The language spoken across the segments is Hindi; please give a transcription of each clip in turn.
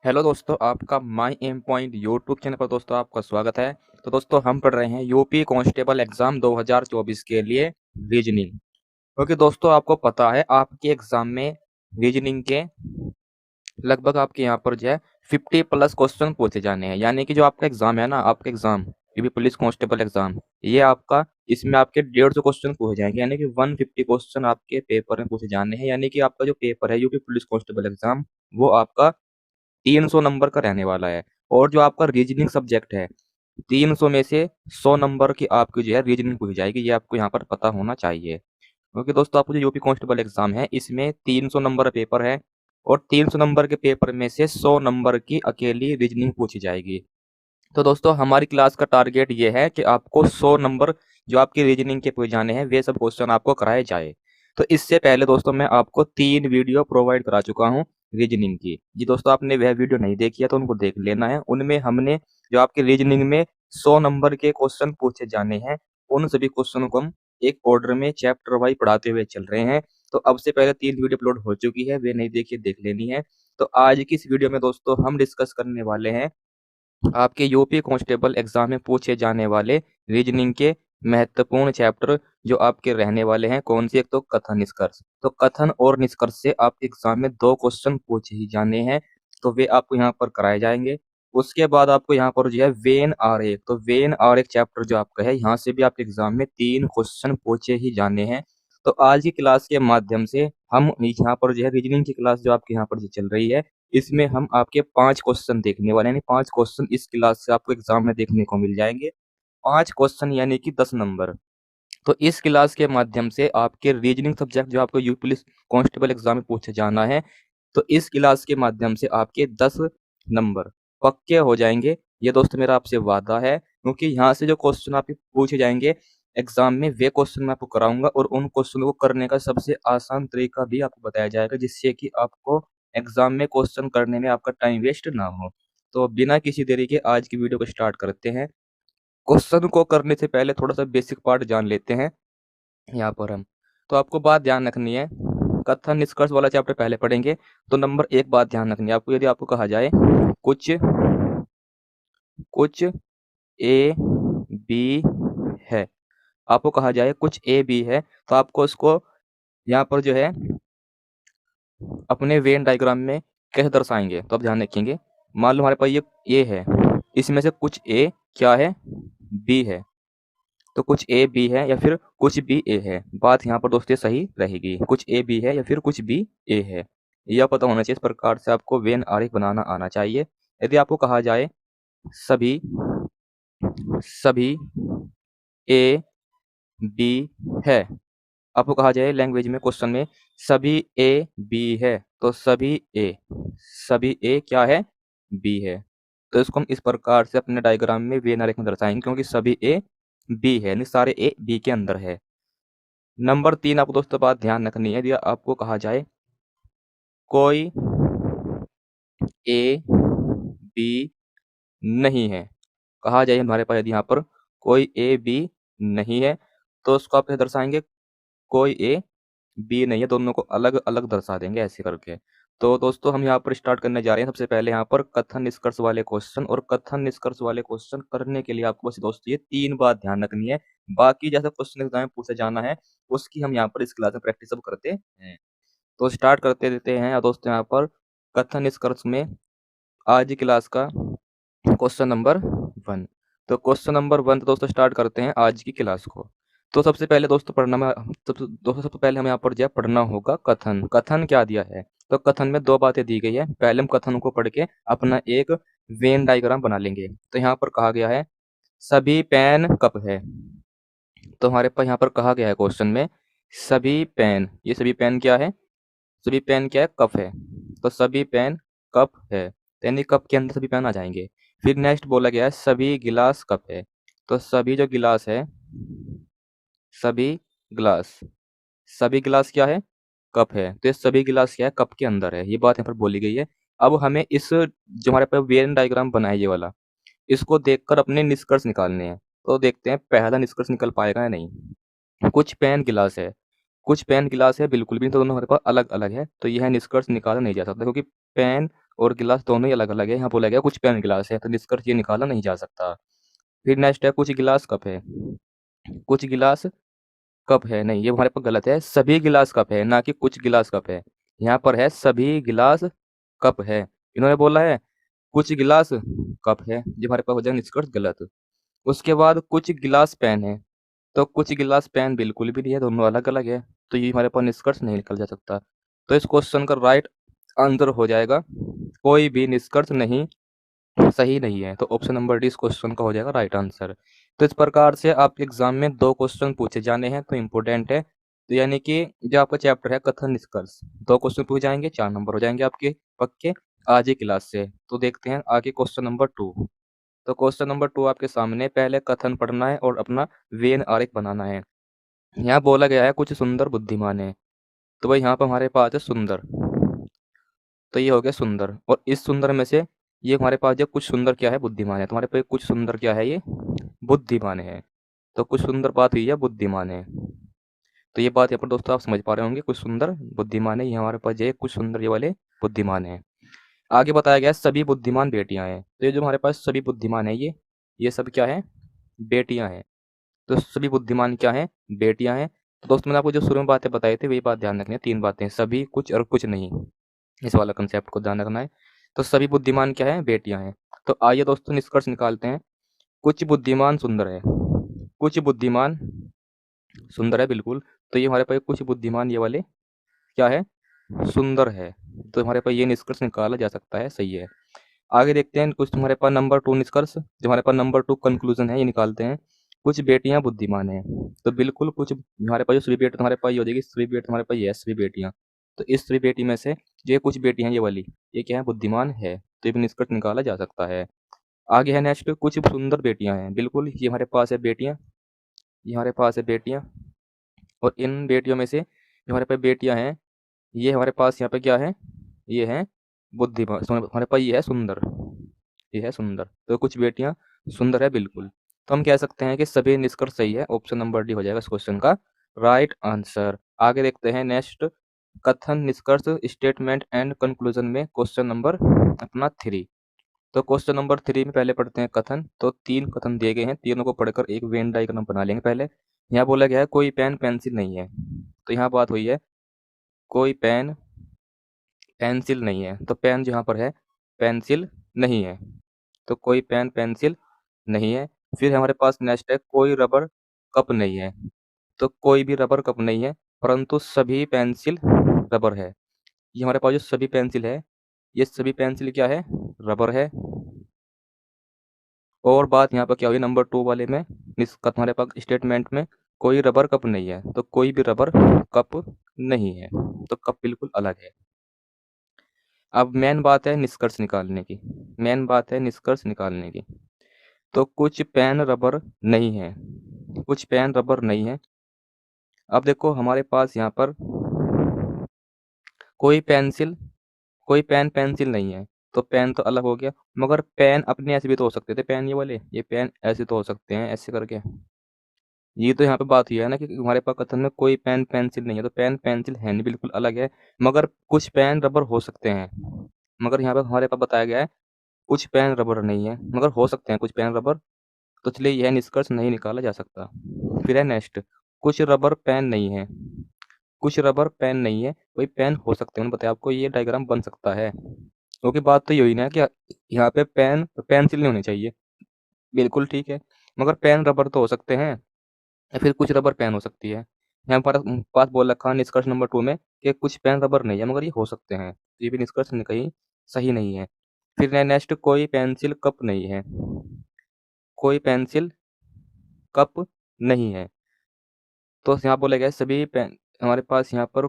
हेलो दोस्तों, आपका my M point YouTube channel पर दोस्तों आपका स्वागत है। तो दोस्तों हम पढ़ रहे हैं यूपी कांस्टेबल एग्जाम 2024 के लिए रीजनिंग। क्योंकि दोस्तों आपको पता है आपके एग्जाम में रीजनिंग के लगभग आपके यहाँ पर जो है 50 प्लस क्वेश्चन पूछे जाने हैं। यानी कि जो आपका एग्जाम है ना, आपका exam UP police constable exam, ये आपका इसमें आपके 150 क्वेश्चन पूछे जाएंगे। यानी कि 150 क्वेश्चन आपके पेपर में पूछे जाने हैं। यानी कि आपका जो पेपर है यूपी पुलिस कांस्टेबल एग्जाम, वो आपका 300 नंबर का रहने वाला है। और जो आपका रीजनिंग सब्जेक्ट है, 300 में से 100 नंबर की आपकी जो है रीजनिंग पूछी जाएगी। ये आपको यहाँ पर पता होना चाहिए। क्योंकि दोस्तों आपको जो यूपी कांस्टेबल एग्जाम है, इसमें 300 नंबर का पेपर है और 300 नंबर के पेपर में से 100 नंबर की अकेली रीजनिंग पूछी जाएगी। तो दोस्तों हमारी क्लास का टारगेट ये है कि आपको 100 नंबर जो आपकी रीजनिंग के पूछे जाने हैं, वे सब क्वेश्चन आपको कराए जाए। तो इससे पहले दोस्तों मैं आपको 3 वीडियो प्रोवाइड करा चुका हूँ रीजनिंग की। जी दोस्तों, आपने वह वीडियो नहीं देखी है तो उनको देख लेना है। उनमें हमने जो आपके रीजनिंग में 100 नंबर के क्वेश्चन पूछे जाने हैं, उन सभी क्वेश्चनों को हम एक ऑर्डर में चैप्टर वाइज पढ़ाते हुए चल रहे हैं। तो अब से पहले 3 वीडियो अपलोड हो चुकी है, वे नहीं देखी, देख लेनी है। तो आज की इस वीडियो में दोस्तों हम डिस्कस करने वाले हैं आपके यूपी कांस्टेबल एग्जाम में पूछे जाने वाले रीजनिंग के महत्वपूर्ण चैप्टर जो आपके रहने वाले हैं। कौन सी? एक तो कथन निष्कर्ष। तो कथन और निष्कर्ष से आपके एग्जाम में 2 क्वेश्चन पूछे ही जाने हैं, तो वे आपको यहाँ पर कराए जाएंगे। उसके बाद आपको यहाँ पर जो है वेन आरेख, तो वेन आरेख चैप्टर जो आपका है, यहाँ से भी आपके एग्जाम में 3 क्वेश्चन पूछे ही जाने हैं। तो आज की क्लास के माध्यम से हम यहाँ पर जो है रीजनिंग की क्लास जो आपके यहाँ पर जो चल रही है, इसमें हम आपके 5 क्वेश्चन देखने वाले हैं। यानी 5 क्वेश्चन इस क्लास से आपको एग्जाम में देखने को मिल जाएंगे। 5 क्वेश्चन यानी कि 10 नंबर। तो इस क्लास के माध्यम से आपके रीजनिंग सब्जेक्ट जो आपको यूपी पुलिस कांस्टेबल एग्जाम में पूछे जाना है, तो इस क्लास के माध्यम से आपके 10 नंबर पक्के हो जाएंगे। ये दोस्त मेरा आपसे वादा है, क्योंकि यहाँ से जो क्वेश्चन आपके पूछे जाएंगे एग्जाम में, वे क्वेश्चन मैं आपको कराऊंगा और उन क्वेश्चनों को करने का सबसे आसान तरीका भी आपको बताया जाएगा, जिससे कि आपको एग्जाम में क्वेश्चन करने में आपका टाइम वेस्ट ना हो। तो बिना किसी देरी के आज की वीडियो को स्टार्ट करते हैं। क्वेश्चन को करने से पहले थोड़ा सा बेसिक पार्ट जान लेते हैं यहाँ पर हम। तो आपको बात ध्यान रखनी है, कथन निष्कर्ष वाला चैप्टर पहले पढ़ेंगे। तो नंबर 1 बात ध्यान रखनी है आपको, यदि आपको कहा जाए कुछ कुछ ए बी है, आपको कहा जाए कुछ ए बी है, तो आपको उसको यहाँ पर जो है अपने वेन डायग्राम में कैसे दर्शाएंगे, तो आप ध्यान रखेंगे। मान लो हमारे पास ये ए है, इसमें से कुछ ए क्या है, बी है। तो कुछ ए बी है या फिर कुछ बी ए है, बात यहाँ पर दोस्तों सही रहेगी। कुछ ए बी है या फिर कुछ बी ए है, यह पता होना चाहिए। इस प्रकार से आपको वेन आरेख बनाना आना चाहिए। यदि आपको कहा जाए सभी सभी ए बी है, आपको कहा जाए लैंग्वेज में क्वेश्चन में सभी ए बी है, तो सभी ए क्या है, बी है। तो इसको हम इस प्रकार से अपने डायग्राम में वेन आरेख में दर्शाएंगे, क्योंकि सभी ए बी है, यानी सारे ए बी के अंदर है। नंबर 3 आपको दोस्तों बात ध्यान रखनी है। यदि आपको कहा जाए कोई ए बी नहीं है, कहा जाए हमारे पास यदि यहाँ पर कोई ए बी नहीं है, तो उसको आप कैसे दर्शाएंगे? कोई ए बी नहीं है, दोनों को अलग अलग दर्शा देंगे ऐसे करके। तो दोस्तों हम यहाँ पर स्टार्ट करने जा रहे हैं सबसे पहले यहाँ पर कथन निष्कर्ष वाले क्वेश्चन। और कथन निष्कर्ष वाले क्वेश्चन करने के लिए आपको बस दोस्तों ये 3 बात ध्यान रखनी है। बाकी जैसा क्वेश्चन एग्जाम में पूछा जाना है, उसकी हम यहाँ पर इस क्लास में प्रैक्टिस अब करते हैं। तो स्टार्ट करते देते हैं दोस्तों यहाँ पर कथन निष्कर्ष में आज की क्लास का क्वेश्चन नंबर 1। तो क्वेश्चन नंबर 1 तो दोस्तों स्टार्ट करते हैं आज की क्लास को। तो सबसे पहले दोस्तों सबसे पहले हमें यहाँ पर जो है पढ़ना होगा कथन। कथन क्या दिया है? तो कथन में 2 बातें दी गई है। पहले हम कथन को पढ़ के अपना एक वेन डायग्राम बना लेंगे। तो यहाँ पर कहा गया है सभी पेन कप है। तो हमारे पास यहाँ पर कहा गया है क्वेश्चन में सभी पेन, ये सभी पेन क्या है? सभी पेन क्या है? कप है। तो सभी पेन कप है, यानी कप के अंदर सभी पेन आ जाएंगे। फिर नेक्स्ट बोला गया है सभी गिलास कप है। तो सभी जो गिलास है, सभी गिलास, सभी गिलास क्या है? कप है। तो ये सभी गिलास क्या है? कप के अंदर है। ये बात यहाँ पर बोली गई है। अब हमें इस जो हमारे पास वेन डायग्राम बना है ये वाला, इसको देखकर अपने निष्कर्ष निकालने हैं। तो देखते हैं पहला निष्कर्ष निकल पाएगा या नहीं। कुछ पेन गिलास है, कुछ पेन गिलास है, बिल्कुल भी नहीं। तो दोनों हमारे पास अलग अलग है, तो यह निष्कर्ष निकाला नहीं जा सकता, क्योंकि पेन और गिलास दोनों ही अलग-अलग है। यहाँ बोला गया कुछ पेन गिलास है, तो निष्कर्ष ये निकाला नहीं जा सकता। फिर नेक्स्ट है कुछ गिलास कप है। कुछ गिलास कप है, नहीं ये हमारे पास गलत है। सभी गिलास कप है, ना कि कुछ गिलास कप है। यहाँ पर है सभी गिलास कप है। इन्होंने बोला है कुछ गिलास कप है, ये हमारे पास हो जाएगा निष्कर्ष गलत। उसके बाद कुछ गिलास पेन है, तो कुछ गिलास पेन बिल्कुल भी नहीं है, दोनों अलग-अलग है, तो ये हमारे पास निष्कर्ष नहीं निकल जा सकता। तो इस क्वेश्चन का राइट आंसर हो जाएगा कोई भी निष्कर्ष नहीं, सही नहीं है। तो ऑप्शन नंबर डी इस क्वेश्चन का हो जाएगा राइट आंसर। तो इस प्रकार से आपके एग्जाम में 2 क्वेश्चन पूछे जाने हैं, तो इम्पोर्टेंट है। तो यानी कि जो आपका चैप्टर है कथन निष्कर्ष, 2 क्वेश्चन पूछे जाएँगे, 4 नंबर हो जाएँगे आपके पक्के आज ही क्लास से। तो देखते हैं आगे क्वेश्चन नंबर 2। तो क्वेश्चन नंबर 2 आपके सामने, पहले कथन पढ़ना है और अपना वेन आरेख बनाना है। यहाँ बोला गया है कुछ सुंदर बुद्धिमान है, तो भाई यहाँ पर हमारे पास है सुंदर, तो ये हो गया सुंदर। और इस सुंदर में से ये हमारे पास जो कुछ सुंदर क्या है बुद्धिमान है, तुम्हारे पास कुछ सुंदर क्या है, ये बुद्धिमान है। तो कुछ सुंदर बात हुई है बुद्धिमान है, तो ये बात यहाँ पर दोस्तों आप समझ पा रहे होंगे, कुछ सुंदर बुद्धिमान है, ये हमारे पास ये कुछ सुंदर ये वाले बुद्धिमान है। आगे बताया गया है सभी बुद्धिमान बेटियां हैं, तो ये जो हमारे पास सभी बुद्धिमान है, ये सब क्या है, बेटियां हैं। तो सभी बुद्धिमान क्या हैं, बेटियां हैं। तो दोस्तों मैंने आपको जो शुरू में बातें बताई थी वही बात ध्यान रखनी है, 3 बातें, सभी, कुछ और कुछ नहीं, इस वाला कंसेप्ट को ध्यान रखना है। तो सभी बुद्धिमान क्या है, बेटियां हैं। तो आइए दोस्तों निष्कर्ष निकालते हैं। कुछ बुद्धिमान सुंदर है, कुछ बुद्धिमान सुंदर है बिल्कुल, तो ये हमारे पास कुछ बुद्धिमान ये वाले क्या है, सुंदर है। तो हमारे पास ये निष्कर्ष निकाला जा सकता है, सही है। आगे देखते हैं कुछ तुम्हारे पास नंबर 2 निष्कर्ष, जो हमारे पास नंबर 2 कंक्लूजन है, ये निकालते हैं। कुछ बेटियां बुद्धिमान हैं, तो बिल्कुल कुछ हमारे पास जो सभी बेटी तुम्हारे पास ये हो जाएगी, सभी बेटी तुम्हारे पास ये है सभी बेटियां। तो इस सभी बेटी में से ये कुछ बेटियां हैं ये वाली, ये क्या है, बुद्धिमान है, तो ये भी निष्कर्ष निकाला जा सकता है। आगे है नेक्स्ट, कुछ सुंदर बेटियां हैं, बिल्कुल ये हमारे पास है बेटियां, ये हमारे पास है बेटियां। और इन बेटियों में से जो हमारे पास बेटियां हैं, ये हमारे पास यहाँ पे क्या है, ये है बुद्धिमान, हमारे पास ये है सुंदर, ये है सुंदर। तो कुछ बेटियां सुंदर है बिल्कुल, तो हम कह सकते हैं कि सभी निष्कर्ष सही है, ऑप्शन नंबर डी हो जाएगा इस क्वेश्चन का राइट आंसर। आगे देखते हैं नेक्स्ट, कथन निष्कर्ष स्टेटमेंट एंड कंक्लूजन में क्वेश्चन नंबर अपना 3। तो क्वेश्चन नंबर 3 में पहले पढ़ते हैं कथन। तो 3 कथन दिए गए हैं, तीनों को पढ़कर एक वेन डायग्राम बना लेंगे पहले। यहाँ बोला गया है कोई पेन पेंसिल नहीं है, तो यहाँ बात हुई है कोई पेन पेंसिल नहीं है, तो पेन जहाँ पर है पेंसिल नहीं है, तो कोई पेन पेंसिल नहीं है। फिर हमारे पास नेक्स्ट है कोई रबर कप नहीं है, तो कोई भी रबर कप नहीं है, परंतु सभी पेंसिल रबर है। ये हमारे पास जो सभी पेंसिल है, ये सभी पेंसिल क्या है, रबर है। और बात यहाँ पर क्या हुई नंबर 2 वाले में, इसका तुम्हारे पास स्टेटमेंट में कोई रबर कप नहीं है, तो कोई भी रबर कप नहीं है, तो कप बिल्कुल अलग है। अब मेन बात है निष्कर्ष निकालने की, मेन बात है निष्कर्ष निकालने की। तो कुछ पेन रबर नहीं है, कुछ पेन रबर नहीं है। अब देखो हमारे पास यहाँ पर कोई पेंसिल, कोई पेन पेंसिल नहीं है, तो पेन तो अलग हो गया, मगर पेन अपने ऐसे भी तो हो सकते थे, पेन ये वाले, ये पेन ऐसे तो हो सकते हैं ऐसे करके। ये तो यहाँ पे बात हुई है ना कि हमारे पास कथन में कोई पेन पेंसिल नहीं है, तो पेन पेंसिल है नहीं, बिल्कुल अलग है। मगर कुछ पेन रबर हो सकते हैं, मगर यहाँ पे हमारे पास बताया गया है कुछ पेन रबर नहीं है, मगर हो सकते हैं कुछ पेन रबर, तो इसलिए यह निष्कर्ष नहीं निकाला जा सकता। फिर है नेक्स्ट, कुछ रबर पेन नहीं है, कुछ रबर पेन नहीं है, कोई पेन हो सकते हैं, मैंने बताया आपको ये डायग्राम बन सकता है, क्योंकि बात तो यही ना कि यहाँ पे पेन पेंसिल नहीं होनी चाहिए, बिल्कुल ठीक है, मगर पेन रबर तो हो सकते हैं, या फिर कुछ रबर पेन हो सकती है। यहाँ पर पास बोल रखा है निष्कर्ष नंबर 2 में कि कुछ पेन रबर नहीं है, मगर ये हो सकते हैं, ये भी निष्कर्ष कहीं सही नहीं है। फिर नेक्स्ट, कोई पेंसिल कप नहीं है, कोई पेंसिल कप नहीं है, तो यहाँ बोला गया है सभी पेन, हमारे पास यहाँ पर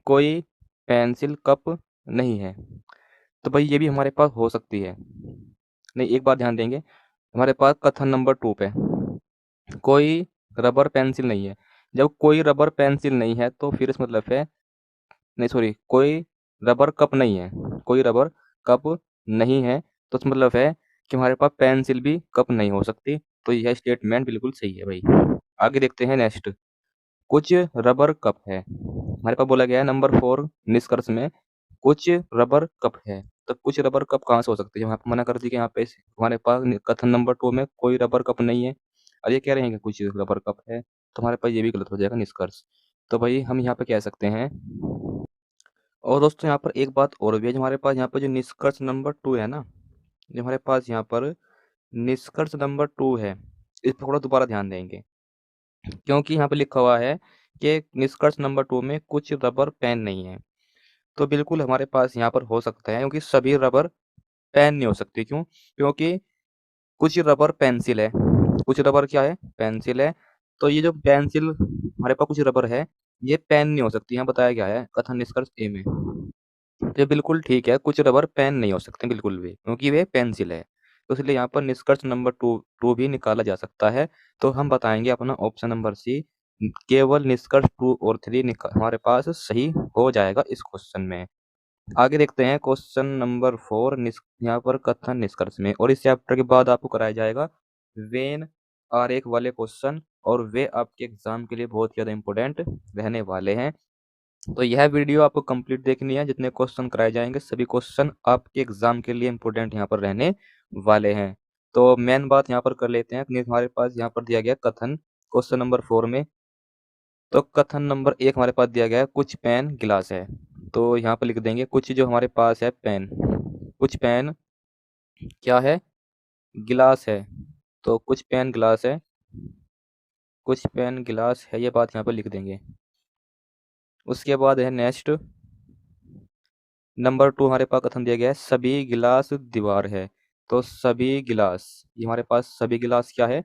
कोई पेंसिल कप नहीं है, तो भाई ये भी हमारे पास हो सकती है। नहीं, एक बात ध्यान देंगे, हमारे पास कथन नंबर 2 पे कोई रबर पेंसिल नहीं है, जब कोई रबर पेंसिल नहीं है तो फिर इस मतलब है, नहीं सॉरी, कोई रबर कप नहीं है, कोई रबर कप नहीं है, तो इसका मतलब है कि हमारे पास पेंसिल भी कप नहीं हो सकती, तो यह स्टेटमेंट बिल्कुल सही है भाई। आगे देखते हैं नेक्स्ट, कुछ रबर कप है, हमारे पास बोला गया है नंबर 4 निष्कर्ष में कुछ रबर कप है, तो कुछ रबर कप कहाँ से हो सकते हैं? यहाँ पे मना कर दी कि यहाँ पे हमारे पास कथन नंबर 2 में कोई रबर कप नहीं है और ये कह रहे हैं कि कुछ रबर कप है, तो हमारे पास ये भी गलत हो जाएगा निष्कर्ष। तो भाई हम यहाँ पे कह सकते हैं। और दोस्तों यहाँ पर एक बात और भी है, जो हमारे पास यहाँ पर जो निष्कर्ष नंबर 2 है ना, जो हमारे पास यहाँ पर निष्कर्ष नंबर 2 है, इस पर थोड़ा दोबारा ध्यान देंगे, क्योंकि यहाँ पे लिखा हुआ है कि निष्कर्ष नंबर 2 में कुछ रबर पेन नहीं है। तो बिल्कुल हमारे पास यहाँ पर हो सकता है, क्योंकि सभी रबर पेन नहीं हो सकती। क्यों? क्योंकि कुछ रबर पेंसिल है, कुछ रबर क्या है? पेंसिल है। तो ये जो पेंसिल हमारे पास कुछ रबर है, ये पेन नहीं हो सकती। यहाँ बताया गया है कथन निष्कर्ष ए में। तो ये बिल्कुल ठीक है, कुछ रबर पेन नहीं हो सकते बिल्कुल भी, क्योंकि वे पेंसिल है। तो इसलिए यहाँ पर निष्कर्ष नंबर टू भी निकाला जा सकता है। तो हम बताएंगे अपना ऑप्शन नंबर सी, केवल निष्कर्ष 2 और 3 हमारे पास सही हो जाएगा इस क्वेश्चन में। आगे देखते हैं क्वेश्चन नंबर 4, यहाँ पर कथन निष्कर्ष में, और इस चैप्टर के बाद आपको कराया जाएगा वेन आरेख वाले क्वेश्चन, और वे आपके एग्जाम के लिए बहुत ज़्यादा इंपॉर्टेंट रहने वाले हैं। तो यह वीडियो आपको कंप्लीट देखनी है, जितने क्वेश्चन कराए जाएंगे सभी क्वेश्चन आपके एग्जाम के लिए इंपॉर्टेंट यहाँ पर रहने वाले हैं। तो मेन बात यहाँ पर कर लेते हैं कि हमारे पास यहाँ पर दिया गया कथन क्वेश्चन नंबर 4 में। तो कथन नंबर 1 हमारे पास दिया गया है कुछ पेन गिलास है। तो यहाँ पर लिख देंगे कुछ जो हमारे पास है पेन, कुछ पेन क्या है? गिलास है। तो कुछ पेन गिलास है, कुछ पेन गिलास है, ये बात यहाँ पर लिख देंगे। उसके बाद है नेक्स्ट नंबर 2 हमारे पास कथन दिया गया है सभी गिलास दीवार है। तो सभी गिलास, ये हमारे पास सभी गिलास क्या है?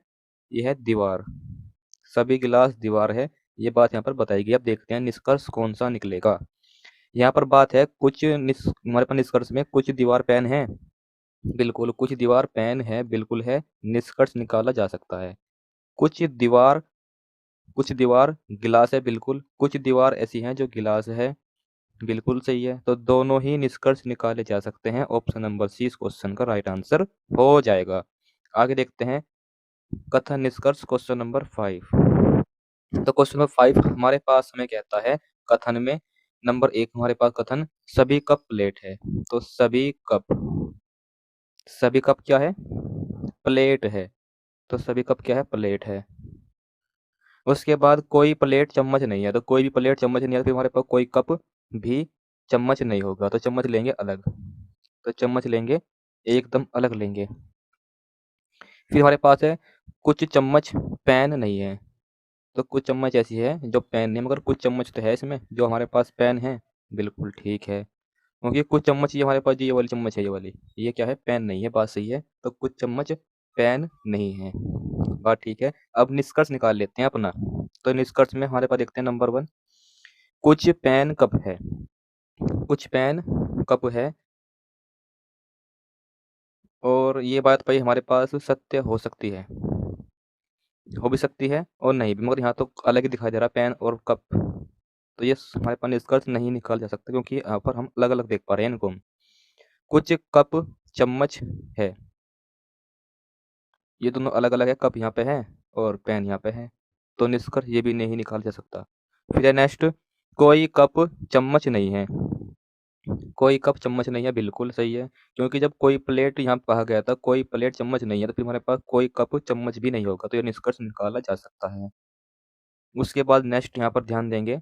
ये है दीवार। सभी गिलास दीवार है, ये बात यहाँ पर बताई गई। अब देखते हैं निष्कर्ष कौन सा निकलेगा। यहाँ पर बात है कुछ हमारे पास निष्कर्ष में कुछ दीवार पेन है, बिल्कुल कुछ दीवार पेन है, बिल्कुल है, निष्कर्ष निकाला जा सकता है। कुछ दीवार, कुछ दीवार गिलास है, बिल्कुल कुछ दीवार ऐसी हैं जो गिलास है, बिल्कुल सही है। तो दोनों ही निष्कर्ष निकाले जा सकते हैं। ऑप्शन नंबर सी इस क्वेश्चन का राइट आंसर हो जाएगा। आगे देखते हैं कथन निष्कर्ष क्वेश्चन नंबर 5। तो क्वेश्चन नंबर 5 हमारे पास हमें कहता है कथन में नंबर 1 हमारे पास कथन सभी कप प्लेट है। तो सभी कप, सभी कप क्या है? प्लेट है। तो सभी कप क्या है? प्लेट है। उसके बाद कोई प्लेट चम्मच नहीं है। तो कोई भी प्लेट चम्मच नहीं है, तो फिर हमारे पास कोई कप भी चम्मच नहीं होगा। तो चम्मच लेंगे अलग, तो चम्मच लेंगे एकदम अलग लेंगे। फिर हमारे पास है कुछ चम्मच पेन नहीं है। तो कुछ चम्मच ऐसी है जो पेन नहीं, मगर कुछ चम्मच तो है इसमें जो हमारे पास पेन है, बिल्कुल ठीक है। क्योंकि कुछ चम्मच ये हमारे पास ये वाली चम्मच है, ये वाली, ये क्या है? पेन नहीं है, बात सही है। तो कुछ चम्मच पेन नहीं है, बात ठीक है। अब निष्कर्ष निकाल लेते हैं अपना। तो निष्कर्ष में हमारे पास देखते हैं नंबर 1 कुछ पेन कप है, कुछ पेन कप है। और ये बात भाई हमारे पास सत्य हो सकती है, हो भी सकती है और नहीं भी, मगर यहाँ तो अलग ही दिखाई दे रहा है पेन और कप। तो ये हमारे पास निष्कर्ष नहीं निकाल जा सकता, क्योंकि यहाँ पर हम अलग अलग देख पा रहे हैं इनको। कुछ कप चम्मच है, ये दोनों अलग अलग है, कप यहाँ पे है और पेन यहाँ पे है। तो निष्कर्ष ये भी नहीं निकाल जा सकता। फिर है नेक्स्ट कोई कप चम्मच नहीं है। कोई कप चम्मच नहीं है, बिल्कुल सही है, क्योंकि जब कोई प्लेट यहाँ कहा गया था कोई प्लेट चम्मच नहीं है, तो फिर हमारे पास कोई कप चम्मच भी नहीं होगा। तो ये निष्कर्ष निकाला जा सकता है। उसके बाद नेक्स्ट यहाँ पर ध्यान देंगे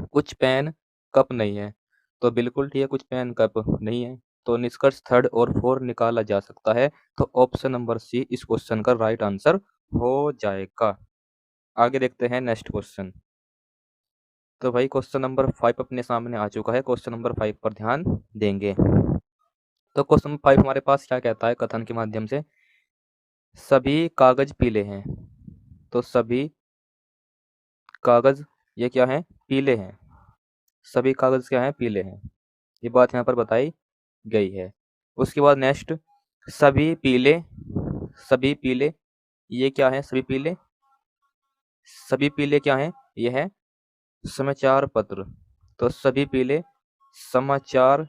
कुछ पेन कप नहीं है। तो बिल्कुल ठीक है, कुछ पेन कप नहीं है। तो निष्कर्ष 3 और 4 निकाला जा सकता है। तो ऑप्शन नंबर सी इस क्वेश्चन का राइट आंसर हो जाएगा। आगे देखते हैं नेक्स्ट क्वेश्चन। तो भाई क्वेश्चन नंबर 5 अपने सामने आ चुका है। क्वेश्चन नंबर 5 पर ध्यान देंगे। तो क्वेश्चन 5 हमारे पास क्या कहता है कथन के माध्यम से सभी कागज पीले हैं। तो सभी कागज ये क्या है? पीले हैं। सभी कागज क्या है? पीले हैं, ये बात यहाँ पर बताई गई है। उसके बाद नेक्स्ट सभी पीले, सभी पीले ये क्या है? सभी पीले, सभी पीले क्या है? ये है समाचार पत्र। तो सभी पीले समाचार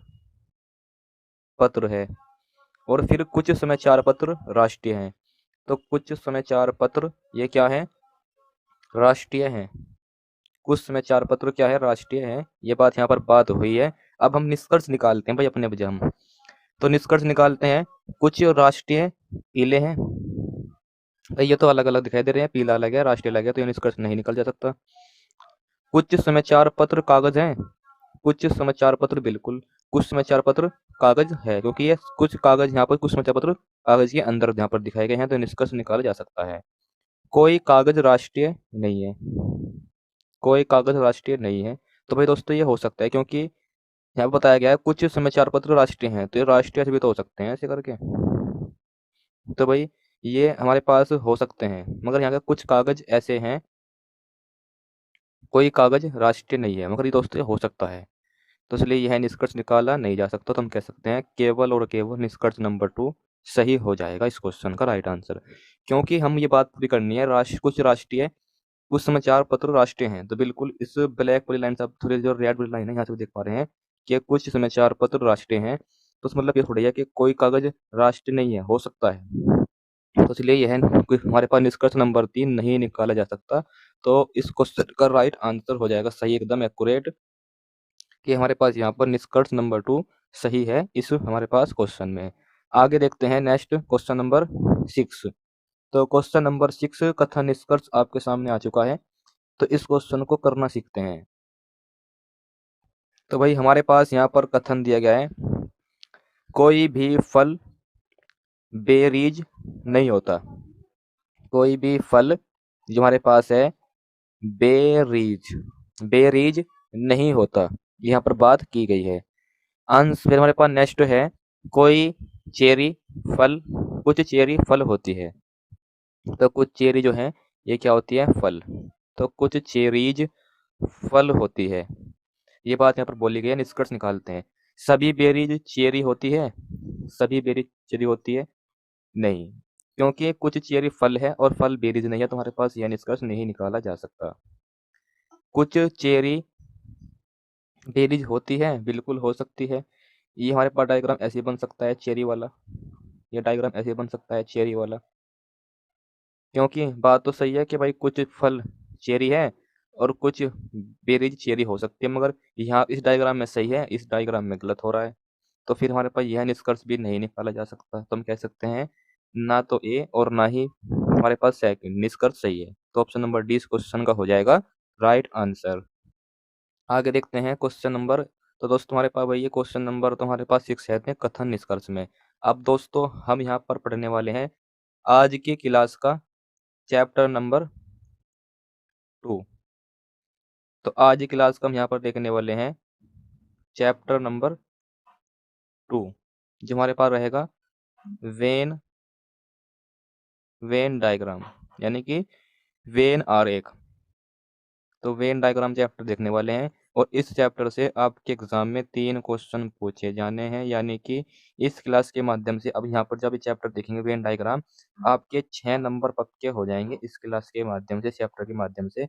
पत्र है। और फिर कुछ समाचार पत्र राष्ट्रीय हैं। तो कुछ समाचार पत्र ये क्या है? राष्ट्रीय हैं। कुछ समाचार पत्र क्या है? राष्ट्रीय हैं, ये बात यहाँ पर बात हुई है। अब हम निष्कर्ष निकालते हैं भाई अपने वजह हम। तो निष्कर्ष निकालते हैं। कुछ राष्ट्रीय पीले हैं भाई, ये तो अलग अलग दिखाई दे रहे हैं, पीला अलग है राष्ट्रीय अलग है, तो ये निष्कर्ष नहीं निकल जा सकता। कुछ समाचार पत्र कागज हैं, कुछ समाचार पत्र बिल्कुल, कुछ समाचार पत्र कागज है, क्योंकि ये कुछ कागज यहाँ पर, कुछ समाचार पत्र कागज के अंदर यहाँ पर दिखाए गए हैं, तो निष्कर्ष निकाला जा सकता है। कोई कागज राष्ट्रीय नहीं है, कोई कागज राष्ट्रीय नहीं है, तो भाई दोस्तों ये हो सकता है, क्योंकि यहाँ पर बताया गया है कुछ समाचार पत्र राष्ट्रीय हैं, तो ये राष्ट्रीय भी तो हो सकते हैं ऐसे करके। तो भाई ये हमारे पास हो सकते हैं, मगर यहाँ का कुछ कागज ऐसे हैं, कोई कागज राष्ट्रीय नहीं है, मगर ये दोस्तों ये हो सकता है। तो इसलिए यह निष्कर्ष निकाला नहीं जा सकता, तो हम कह सकते हैं केवल और केवल निष्कर्ष नंबर 2 सही हो जाएगा इस क्वेश्चन का राइट आंसर। क्योंकि हम ये बात पूरी करनी है, कुछ राष्ट्रीय, कुछ समाचार पत्र राष्ट्रीय हैं, तो बिल्कुल इस ब्लैक वाली लाइन से आप थोड़ी जो रेड वाली लाइन है यहाँ से देख पा रहे हैं कि कुछ समाचार पत्र राष्ट्रीय हैं, तो उसका मतलब ये थोड़ी है कि कोई कागज राष्ट्रीय नहीं है, हो सकता है। तो इसलिए यह हमारे पास निष्कर्ष नंबर 3 नहीं निकाला जा सकता। तो इस क्वेश्चन का राइट आंसर हो जाएगा सही, एकदम एक्यूरेट, कि हमारे पास यहाँ पर निष्कर्ष नंबर 2 सही है इस हमारे पास क्वेश्चन में। आगे देखते हैं नेक्स्ट क्वेश्चन नंबर 6। तो क्वेश्चन नंबर 6 कथन निष्कर्ष आपके सामने आ चुका है, तो इस क्वेश्चन को करना सीखते हैं। तो भाई हमारे पास यहाँ पर कथन दिया गया है, कोई भी फल बेरीज नहीं होता, कोई भी फल जो हमारे पास है बेरीज, बेरीज नहीं होता, यहाँ पर बात की गई है। अंश फिर हमारे पास नेक्स्ट है, कोई चेरी फल, कुछ चेरी फल होती है, तो कुछ चेरी जो है ये क्या होती है, फल, तो कुछ चेरीज फल होती है, ये बात यहाँ पर बोली गई है। निष्कर्ष निकालते हैं, सभी बेरीज चेरी होती है, सभी बेरीज चेरी होती है नहीं, क्योंकि कुछ चेरी फल है और फल बेरीज नहीं है, तो हमारे पास यह निष्कर्ष नहीं निकाला जा सकता। कुछ चेरी बेरीज होती है, बिल्कुल हो सकती है, ये हमारे पास डायग्राम ऐसे बन सकता है चेरी वाला, ये डायग्राम ऐसे बन सकता है चेरी वाला, क्योंकि बात तो सही है कि भाई कुछ फल चेरी है और कुछ बेरीज चेरी हो सकती है, मगर यहाँ इस डायग्राम में सही है, इस डायग्राम में गलत हो रहा है, तो फिर हमारे पास यह निष्कर्ष भी नहीं निकाला जा सकता। तो हम कह सकते हैं ना तो ए और ना ही हमारे पास सेकंड निष्कर्ष सही है, तो ऑप्शन नंबर डी इस क्वेश्चन का हो जाएगा राइट आंसर। आगे देखते हैं क्वेश्चन नंबर, तो दोस्तों हमारे पास भाई ये क्वेश्चन नंबर तो हमारे पास 6 है कथन निष्कर्ष में। अब दोस्तों हम यहाँ पर पढ़ने वाले हैं आज की क्लास का चैप्टर नंबर 2। तो आज की क्लास का हम यहाँ पर देखने वाले हैं चैप्टर नंबर 2, जो हमारे पास रहेगा वेन वेन डायग्राम, यानी कि वेन आरेख। तो वेन डायग्राम चैप्टर देखने वाले हैं, और इस चैप्टर से आपके एग्जाम में 3 क्वेश्चन पूछे जाने हैं, यानी कि इस क्लास के माध्यम से अब यहाँ पर जब ये चैप्टर देखेंगे वेन डायग्राम, आपके 6 नंबर पक्के हो जाएंगे इस क्लास के माध्यम से, चैप्टर के माध्यम से।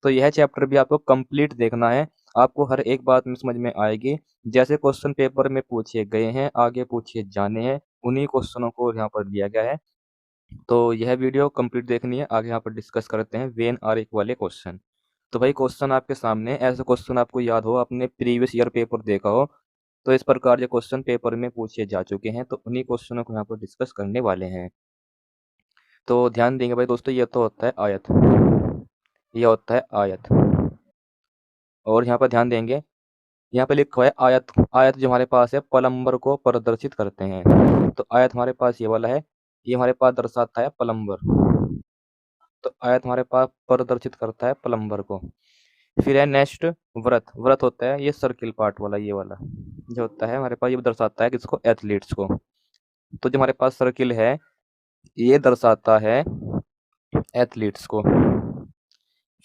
तो यह चैप्टर भी आपको कंप्लीट देखना है, आपको हर एक बात में समझ में आएगी, जैसे क्वेश्चन पेपर में पूछे गए हैं आगे पूछे जाने हैं, उन्हीं क्वेश्चनों को यहाँ पर लिया गया है। तो यह वीडियो कंप्लीट देखनी है, आगे यहाँ पर डिस्कस करते हैं वेन आरेख वाले क्वेश्चन। तो भाई क्वेश्चन आपके सामने, ऐसे क्वेश्चन आपको याद हो, आपने प्रीवियस ईयर पेपर देखा हो, तो इस प्रकार के क्वेश्चन पेपर में पूछे जा चुके हैं, तो उन्हीं क्वेश्चनों को यहाँ पर डिस्कस करने वाले हैं। तो ध्यान देंगे भाई दोस्तों, ये तो होता है आयत, ये होता है आयत, और यहाँ पर ध्यान देंगे, यहाँ पे लिखा है आयत, आयत जो हमारे पास है प्लम्बर को प्रदर्शित करते हैं, तो आयत हमारे पास ये वाला है, ये हमारे पास दर्शाता है प्लम्बर, तो आयत हमारे पास प्रदर्शित करता है प्लम्बर को। फिर है नेक्स्ट व्रत, व्रत होता है ये सर्किल पार्ट वाला, ये वाला जो होता है हमारे पास, ये दर्शाता है किसको, एथलीट्स को। तो जो हमारे पास सर्किल है ये दर्शाता है एथलीट्स को।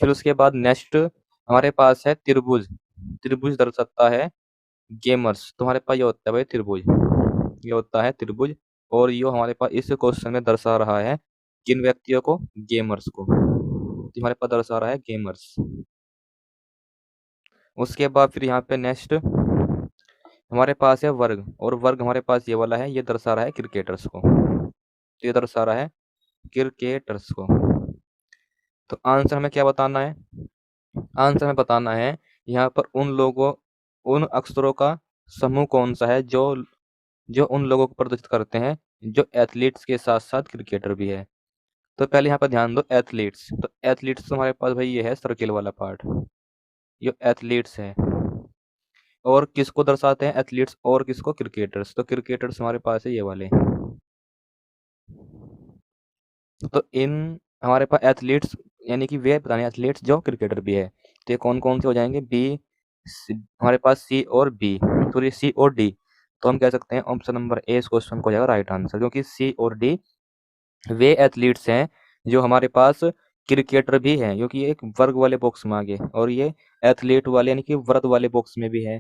फिर उसके बाद नेक्स्ट हमारे पास है त्रिभुज, त्रिभुज दर्शाता है गेमर्स, तो हमारे पास ये होता है भाई त्रिभुज, ये होता है त्रिभुज, और ये हमारे पास इस क्वेश्चन में दर्शा रहा है किन व्यक्तियों को, गेमर्स को, तो हमारे पास दर्शा रहा है गेमर्स। उसके बाद फिर यहाँ पे नेक्स्ट हमारे पास है वर्ग, और वर्ग हमारे पास ये वाला है, ये दर्शा रहा है क्रिकेटर्स को, तो ये दर्शा रहा है क्रिकेटर्स को। तो आंसर हमें क्या बताना है, आंसर हमें बताना है यहाँ पर उन लोगों, उन अक्षरों का समूह कौन सा है जो जो उन लोगों को प्रदर्शित करते हैं जो एथलीट्स के साथ साथ क्रिकेटर भी है। तो पहले यहाँ पर ध्यान दो एथलीट्स, तो एथलीट्स तुम्हारे पास भाई ये है सर्किल वाला पार्ट, ये एथलीट्स है। और किसको दर्शाते हैं एथलीट्स और किसको क्रिकेटर्स, तो क्रिकेटर्स हमारे पास है ये वाले। तो इन हमारे पास एथलीट्स यानी कि वे बताने एथलीट्स जो क्रिकेटर भी है, तो ये कौन कौन से हो जाएंगे बी, हमारे पास सी और बी, सॉरी सी और डी। तो हम कह सकते हैं ऑप्शन नंबर ए इस क्वेश्चन को हो जाएगा राइट आंसर, क्योंकि सी और डी वे एथलीट्स हैं जो हमारे पास क्रिकेटर भी हैं, क्योंकि ये एक वर्ग वाले बॉक्स में आ गए और ये एथलीट वाले यानी कि व्रत वाले बॉक्स में भी है।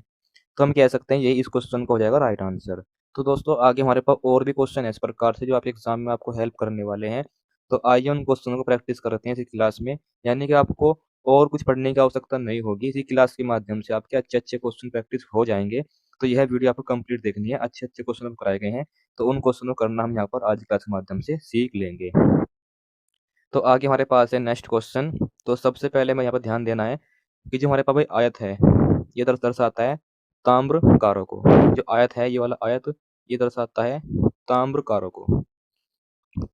तो हम कह सकते हैं ये इस क्वेश्चन का हो जाएगा राइट आंसर। तो दोस्तों आगे हमारे पास और भी क्वेश्चन है इस प्रकार से जो आप एग्जाम में आपको हेल्प करने वाले हैं। तो आइए उन क्वेश्चनों को प्रैक्टिस करते हैं इसी क्लास में, यानी कि आपको और कुछ पढ़ने की आवश्यकता नहीं होगी, इसी क्लास के माध्यम से आपके अच्छे अच्छे क्वेश्चन प्रैक्टिस हो जाएंगे। तो यह वीडियो आपको कंप्लीट देखनी है, अच्छे अच्छे क्वेश्चन कराए गए हैं, तो उन क्वेश्चनों को करना हम यहाँ पर आज क्लास के माध्यम से सीख लेंगे। तो आगे हमारे पास है नेक्स्ट क्वेश्चन। तो सबसे पहले मैं यहाँ पर ध्यान देना है कि जो हमारे पास भाई आयत है ये दर्शाता है ताम्र कारों को। जो आयत है ये वाला आयत ये दर्शाता है ताम्र कारों को,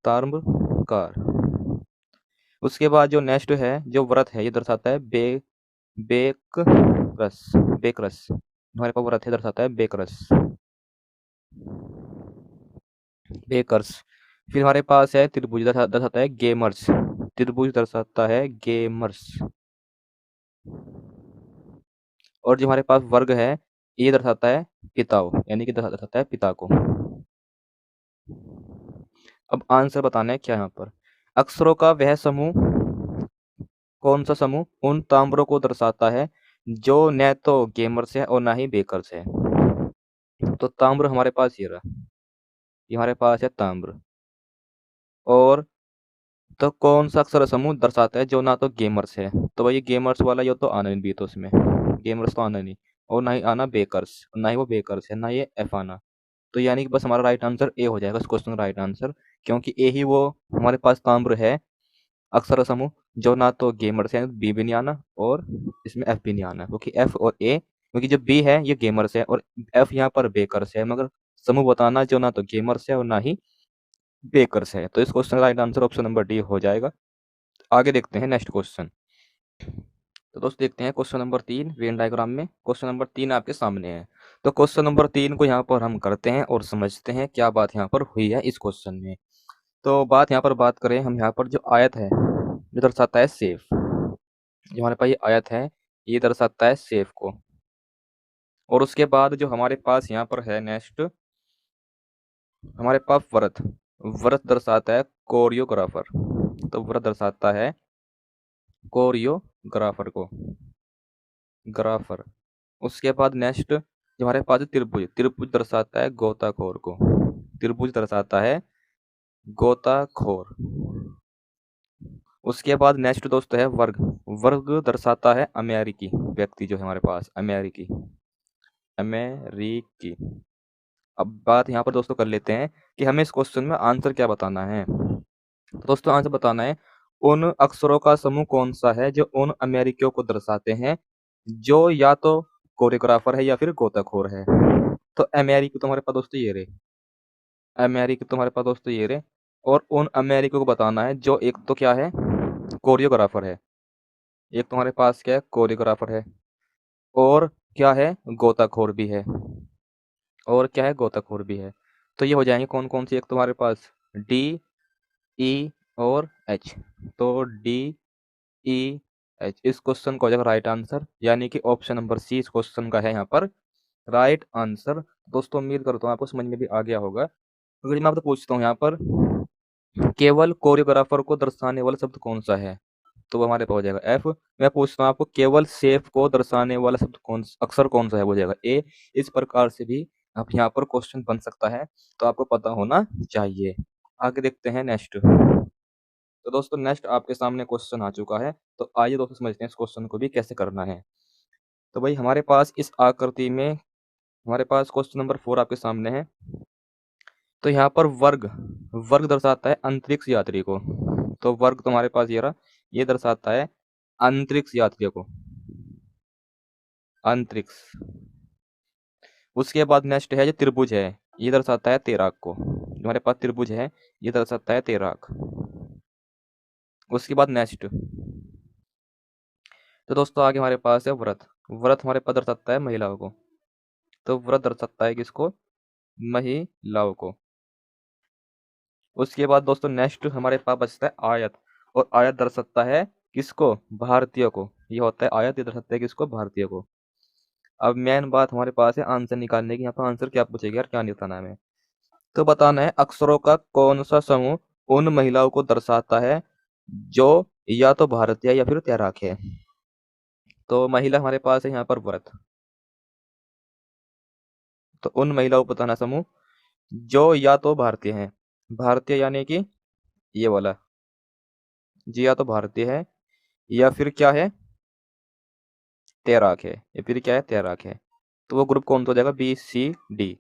ताम्र कार। उसके बाद जो नेक्स्ट है जो व्रत है ये दर्शाता है बेकरस, बेकरस हमारे पास व्रत है दर्शाता है बेकरस, बेकर्स। फिर हमारे पास है त्रिभुज दर्शाता है गेमर्स, त्रिभुज दर्शाता है गेमर्स। और जो हमारे पास वर्ग है ये दर्शाता है पिताओं, यानी कि दर्शाता है पिता को। अब आंसर बताना है क्या यहाँ पर, अक्षरों का वह समूह, कौन सा समूह उन ताम्रों को दर्शाता है जो न तो गेमर्स है और ना ही बेकर्स है। तो ताम्र हमारे पास ये रहा, ये हमारे पास है ताम्र। और तो कौन सा अक्षर समूह दर्शाता है जो ना तो गेमर्स है, तो भाई ये गेमर्स वाला ये तो आना नहीं भी, तो उसमें गेमर्स तो आना नहीं, और ना ही आना बेकर्स, ना ही वो बेकर्स है, ना ये एफ आना। तो यानी कि बस हमारा राइट आंसर ए हो जाएगा इस क्वेश्चन का राइट आंसर, क्योंकि ए ही वो हमारे पास ताम्र है अक्षर समूह जो ना तो गेमर्स है, बी भी नहीं आना और इसमें एफ भी नहीं आना, क्योंकि एफ और ए, क्योंकि जो बी है ये गेमर्स है और एफ यहाँ पर बेकर्स है, मगर समूह बताना जो ना तो गेमर्स है और ना ही बेकर्स है। तो इस क्वेश्चन का right answer option number D हो जाएगा। आगे देखते हैं नेक्स्ट क्वेश्चन। तो दोस्तों देखते हैं क्वेश्चन नंबर 3 वेन डायग्राम में। क्वेश्चन नंबर 3 आपके सामने है। तो क्वेश्चन नंबर 3 को यहाँ पर हम करते हैं और समझते हैं क्या बात यहाँ पर हुई है इस क्वेश्चन में। तो बात यहाँ पर बात करें हम, यहाँ पर जो आयत है जो दर्शाता है सेफ, जो हमारे पास ये आयत है ये दर्शाता है सेफ को। और उसके बाद जो हमारे पास यहाँ पर है नेक्स्ट हमारे पास व्रत, व्रत दर्शाता है कोरियोग्राफर, तो व्रत दर्शाता है कोरियोग्राफर को, ग्राफर। उसके बाद नेक्स्ट जो हमारे पास है त्रिभुज, त्रिभुज दर्शाता है गोताखोर को, त्रिभुज दर्शाता है गोताखोर। उसके बाद नेक्स्ट दोस्त है वर्ग, वर्ग दर्शाता है अमेरिकी व्यक्ति, जो है हमारे पास अमेरिकी, अमेरिकी। अब बात यहाँ पर दोस्तों कर लेते हैं कि हमें इस क्वेश्चन में आंसर क्या बताना है। तो दोस्तों आंसर बताना है उन अक्षरों का समूह कौन सा है जो उन अमेरिकियों को दर्शाते हैं जो या तो कोरियोग्राफर है या फिर गोताखोर है। तो अमेरिकी तुम्हारे पास दोस्तों ये रहे, अमेरिकी तुम्हारे पास दोस्तों ये रहे। और उन अमेरिकियों को बताना है जो एक तो क्या है कोरियोग्राफर है, एक तुम्हारे पास क्या है कोरियोग्राफर है, और क्या है गोताखोर भी है, और क्या है गोताखोर भी है। तो ये हो जाएंगे कौन कौन सी, एक तुम्हारे पास डी, ई और एच। तो डी, ई, एच इस क्वेश्चन का हो जाएगा राइट आंसर, यानी कि ऑप्शन नंबर सी इस क्वेश्चन का है यहाँ पर राइट आंसर। दोस्तों उम्मीद करता हूँ आपको समझ में भी आ गया होगा। अगर मैं आपसे पूछता हूँ यहाँ पर केवल कोरियोग्राफर को दर्शाने वाला शब्द कौन सा है, तो वो हमारे पास हो जाएगा एफ। मैं पूछता हूँ आपको केवल सेफ को दर्शाने वाला शब्द कौन, अक्षर कौन सा है, वो हो जाएगा ए। इस प्रकार से भी आप यहाँ पर क्वेश्चन बन सकता है, तो आपको पता होना चाहिए। आगे देखते हैं नेक्स्ट। तो दोस्तों नेक्स्ट आपके सामने क्वेश्चन आ चुका है, तो आइए दोस्तों समझते हैं इस क्वेश्चन को भी कैसे करना है। तो भाई हमारे पास इस आकृति में हमारे पास क्वेश्चन नंबर 4 आपके सामने है। तो यहाँ पर वर्ग, वर्ग दर्शाता है अंतरिक्ष यात्री को, तो वर्ग तुम्हारे पास ये रहा, ये दर्शाता है अंतरिक्ष यात्रियों को, अंतरिक्ष। उसके बाद नेक्स्ट है जो त्रिभुज है, ये दर्शाता है तैराक को। जो हमारे पास त्रिभुज है ये दर्शाता है तैराक। उसके बाद नेक्स्ट, तो दोस्तों आगे हमारे पास है व्रत। व्रत हमारे पास दर्शाता है महिलाओं को, तो व्रत दर्शाता है किसको? महिलाओं को। उसके बाद दोस्तों नेक्स्ट हमारे पास बचता है आयत, और आयत दर्शाता है किसको? भारतीय को। ये होता है आयत, ये दर्शाता है किसको? भारतीय को। अब मेन बात हमारे पास है आंसर निकालने की। यहाँ पर आंसर क्या पूछेगा यार, क्या निकालना है हमें? तो बताना है अक्षरों का कौन सा समूह उन महिलाओं को दर्शाता है जो या तो भारतीय या फिर तैराक है। तो महिला हमारे पास है यहाँ पर व्रत, तो उन महिलाओं को बताना समूह जो या तो भारतीय हैं, भारतीय यानी कि ये वाला, जी या तो भारतीय है या फिर क्या है? तैराक है, या फिर क्या है? तैराक है। तो वो ग्रुप कौन सा हो जाएगा? B C D.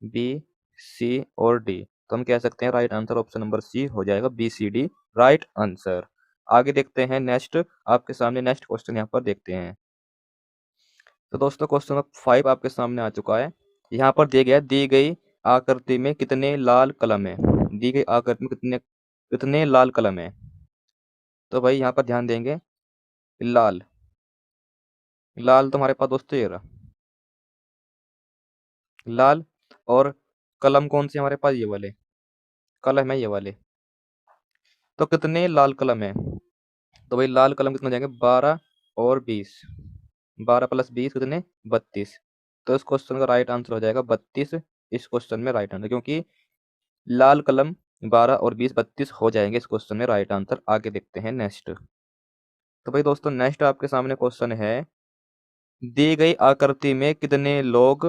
B C और डी, तो हम कह सकते हैं right answer option number C हो जाएगा, B C D right answer. आगे देखते हैं नेक्स्ट, आपके सामने नेक्स्ट क्वेश्चन यहाँ पर देखते हैं। तो दोस्तों क्वेश्चन नंबर 5 आपके सामने आ चुका है। यहाँ पर दिया गया है, दी गई आकृति में कितने लाल कलम है? दी गई आकृति में कितने कितने लाल कलम है? तो भाई यहाँ पर ध्यान देंगे, लाल, लाल तो हमारे पास दोस्तों ये रहा लाल। और कलम कौन सी हमारे पास? ये वाले कलम है, ये वाले। तो कितने लाल कलम है? तो भाई लाल कलम कितने हो जाएंगे? 12 और 20। 12 प्लस 20 कितने? 32। तो इस क्वेश्चन का राइट आंसर हो जाएगा 32। इस क्वेश्चन में राइट आंसर, क्योंकि लाल कलम 12 और 20 32 हो जाएंगे इस क्वेश्चन में राइट आंसर। आगे देखते हैं नेक्स्ट। तो भाई दोस्तों नेक्स्ट आपके सामने क्वेश्चन है, दी गई आकृति में कितने लोग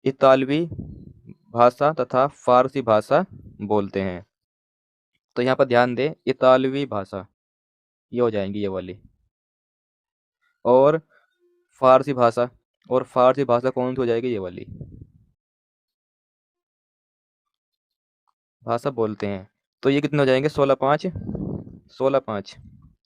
इतालवी भाषा तथा फारसी भाषा बोलते हैं? तो यहाँ पर ध्यान दें, इतालवी भाषा ये हो जाएंगी ये वाली, और फारसी भाषा, और फारसी भाषा कौन सी हो जाएगी? ये वाली भाषा बोलते हैं। तो ये कितने हो जाएंगे? 16 5, 16 5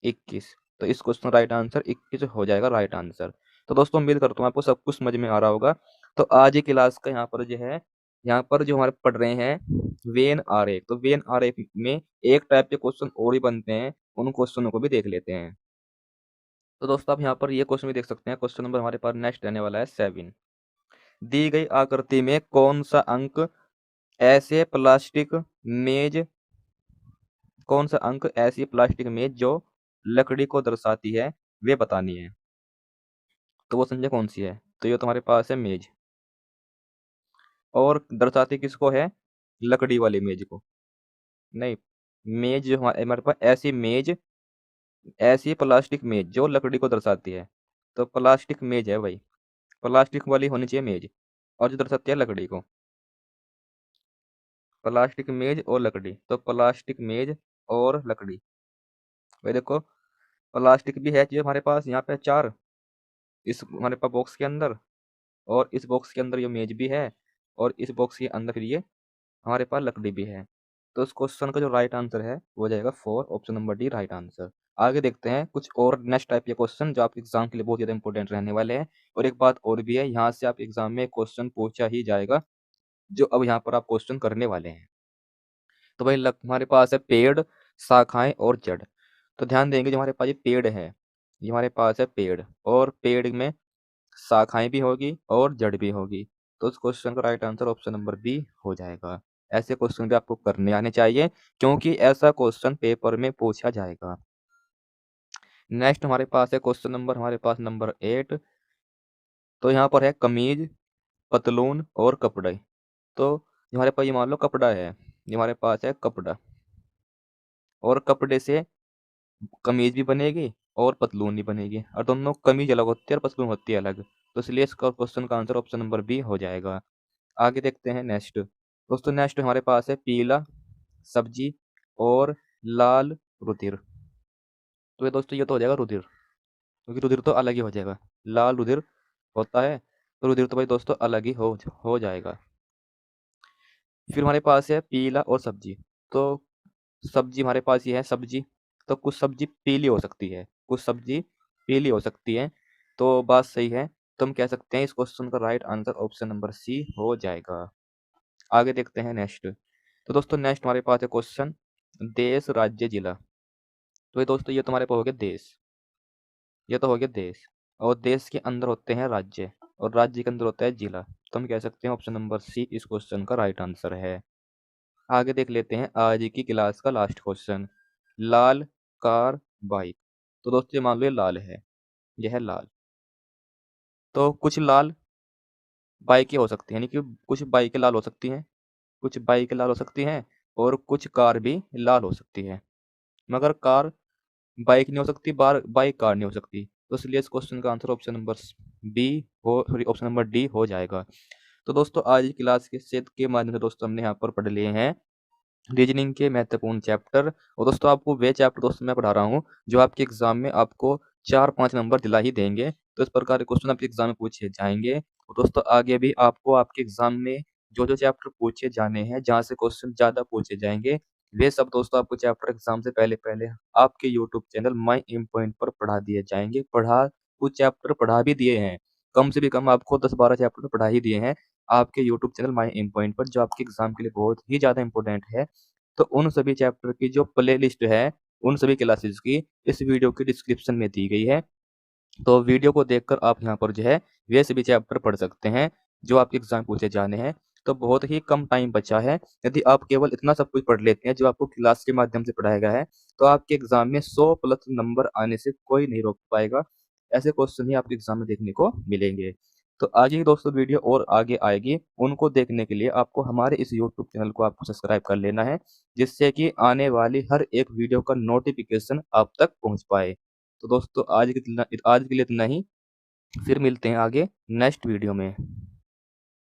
21। तो इस क्वेश्चन राइट आंसर 21 हो जाएगा राइट आंसर। तो दोस्तों उम्मीद करता हूँ आपको सब कुछ समझ में आ रहा होगा। तो आज की क्लास का यहाँ पर जो है, यहाँ पर जो हमारे पढ़ रहे हैं वेन आरेख, तो वेन आरेख में एक टाइप के क्वेश्चन और ही बनते हैं, उन क्वेश्चनों को भी देख लेते हैं। तो दोस्तों आप यहाँ पर ये क्वेश्चन भी देख सकते हैं। क्वेश्चन नंबर हमारे पास नेक्स्ट रहने वाला है 7। दी गई आकृति में कौन सा अंक ऐसे प्लास्टिक मेज कौन सा अंक ऐसी प्लास्टिक मेज जो लकड़ी को दर्शाती है, वे बतानी है। तो वो संख्या कौन सी है? तो ये तुम्हारे पास है मेज, और दर्शाती किसको है? लकड़ी वाली मेज को। नहीं, मेज जो हमारे हमारे पास ऐसी मेज, ऐसी प्लास्टिक मेज जो लकड़ी को दर्शाती है। तो प्लास्टिक मेज है भाई, प्लास्टिक वाली होनी चाहिए मेज, और जो दर्शाती है लकड़ी को। प्लास्टिक मेज और लकड़ी, तो प्लास्टिक मेज और लकड़ी। भाई देखो, प्लास्टिक भी है जो हमारे पास यहाँ पे 4, इस हमारे पास बॉक्स के अंदर, और इस बॉक्स के अंदर ये मेज भी है, और इस बॉक्स के अंदर फिर ये हमारे पास लकड़ी भी है। तो इस क्वेश्चन का जो राइट आंसर है वो जाएगा 4, option number D right answer. आगे देखते हैं कुछ और नेक्स्ट टाइप के क्वेश्चन जो आपके एग्जाम के लिए बहुत ज़्यादा इंपॉर्टेंट रहने वाले हैं। और एक बात और भी है, यहाँ से आप एग्जाम में क्वेश्चन पूछा ही जाएगा जो अब यहाँ पर आप क्वेश्चन करने वाले हैं। तो भाई हमारे पास है पेड़, शाखाएं और जड़। तो ध्यान देंगे, जो हमारे पास ये पेड़ है, ये हमारे पास है पेड़, और पेड़ में शाखाएं भी होगी और जड़ भी होगी। तो उस क्वेश्चन का right answer option number B हो जाएगा। ऐसे क्वेश्चन भी आपको करने आने चाहिए, क्योंकि ऐसा क्वेश्चन पेपर में पूछा जाएगा। नेक्स्ट हमारे पास है क्वेश्चन नंबर हमारे पास नंबर 8। तो यहाँ पर है कमीज, पतलून और कपड़े। तो हमारे पास ये मान लो कपड़ा है, ये हमारे पास है कपड़ा, और कपड़े से कमीज भी बनेगी और पतलून भी बनेगी, और दोनों कमीज अलग होती है और पतलून होती है अलग। तो इसलिए इसका क्वेश्चन का आंसर ऑप्शन नंबर बी हो जाएगा। आगे देखते हैं नेक्स्ट। दोस्तों नेक्स्ट हमारे पास है पीला सब्जी और लाल रुधिर। तो ये दोस्तों ये तो हो जाएगा रुधिर, क्योंकि रुधिर तो अलग ही हो जाएगा। लाल रुधिर होता है, तो रुधिर तो भाई दोस्तों अलग ही हो जाएगा। फिर हमारे पास है पीला और सब्जी। तो सब्जी हमारे पास ये है सब्जी, तो कुछ सब्जी पीली हो सकती है, कुछ सब्जी पीली हो सकती है। तो बात सही है, तो हम कह सकते हैं इस क्वेश्चन का right answer option number C हो जाएगा। आगे देखते हैं नेक्स्ट। तो दोस्तों नेक्स्ट हमारे पास है क्वेश्चन देश राज्य जिला। तो ये दोस्तों ये तुम्हारे पास हो गया देश, ये तो हो गया देश, और देश के अंदर होते हैं राज्य, और राज्य के अंदर होता है जिला। तो हम कह सकते हैं ऑप्शन नंबर सी इस क्वेश्चन का राइट आंसर है। आगे देख लेते हैं आज की क्लास का लास्ट क्वेश्चन, लाल कार बाइक। तो दोस्तों ये मान लो ये लाल है, यह है लाल। तो कुछ लाल बाइकें हो सकती हैं, यानी कि कुछ बाइकें लाल हो सकती हैं, कुछ बाइकें लाल हो सकती हैं, और कुछ कार भी लाल हो सकती है, मगर कार बाइक नहीं हो सकती, बाइक कार नहीं हो सकती। तो इसलिए इस क्वेश्चन का आंसर ऑप्शन नंबर बी हो सॉरी ऑप्शन नंबर डी हो जाएगा। तो दोस्तों आज की क्लास के सेट के माध्यम से दोस्तों हमने यहाँ पर पढ़ लिए हैं रीजनिंग के महत्वपूर्ण चैप्टर। और दोस्तों आपको वे चैप्टर दोस्तों मैं पढ़ा रहा हूँ जो आपके एग्जाम में आपको 4-5 नंबर दिला ही देंगे। तो इस प्रकार के क्वेश्चन आपके एग्जाम में पूछे जाएंगे। और दोस्तों आगे भी आपको आपके एग्जाम में जो जो चैप्टर पूछे जाने हैं, जहाँ से क्वेश्चन ज़्यादा पूछे जाएंगे, वे सब दोस्तों आपको चैप्टर एग्जाम से पहले पहले आपके YouTube channel my M point पर पढ़ा दिए जाएंगे। कुछ चैप्टर पढ़ा भी दिए हैं, कम से भी कम आपको 10-12 चैप्टर पढ़ा ही दिए हैं आपके YouTube channel my M point पर, जो आपके एग्जाम के लिए बहुत ही ज़्यादा इंपॉर्टेंट है। तो उन सभी चैप्टर की जो प्लेलिस्ट है, उन सभी क्लासेस की इस वीडियो के डिस्क्रिप्शन में दी गई है। तो वीडियो को देखकर आप यहाँ पर जो है वे सभी चैप्टर पढ़ सकते हैं जो आपके एग्जाम पूछे जाने हैं। तो बहुत ही कम टाइम बचा है। यदि आप केवल इतना सब कुछ पढ़ लेते हैं जो आपको क्लास के माध्यम से पढ़ाया गया है, तो आपके एग्जाम में 100 प्लस नंबर आने से कोई नहीं रोक पाएगा। ऐसे क्वेश्चन ही आपके एग्जाम में देखने को मिलेंगे। तो आज ही दोस्तों वीडियो और आगे आएगी, उनको देखने के लिए आपको हमारे इस यूट्यूब चैनल को आपको सब्सक्राइब कर लेना है, जिससे कि आने वाली हर एक वीडियो का नोटिफिकेशन आप तक पहुंच पाए। तो दोस्तों आज के लिए इतना ही। फिर मिलते हैं आगे नेक्स्ट वीडियो में।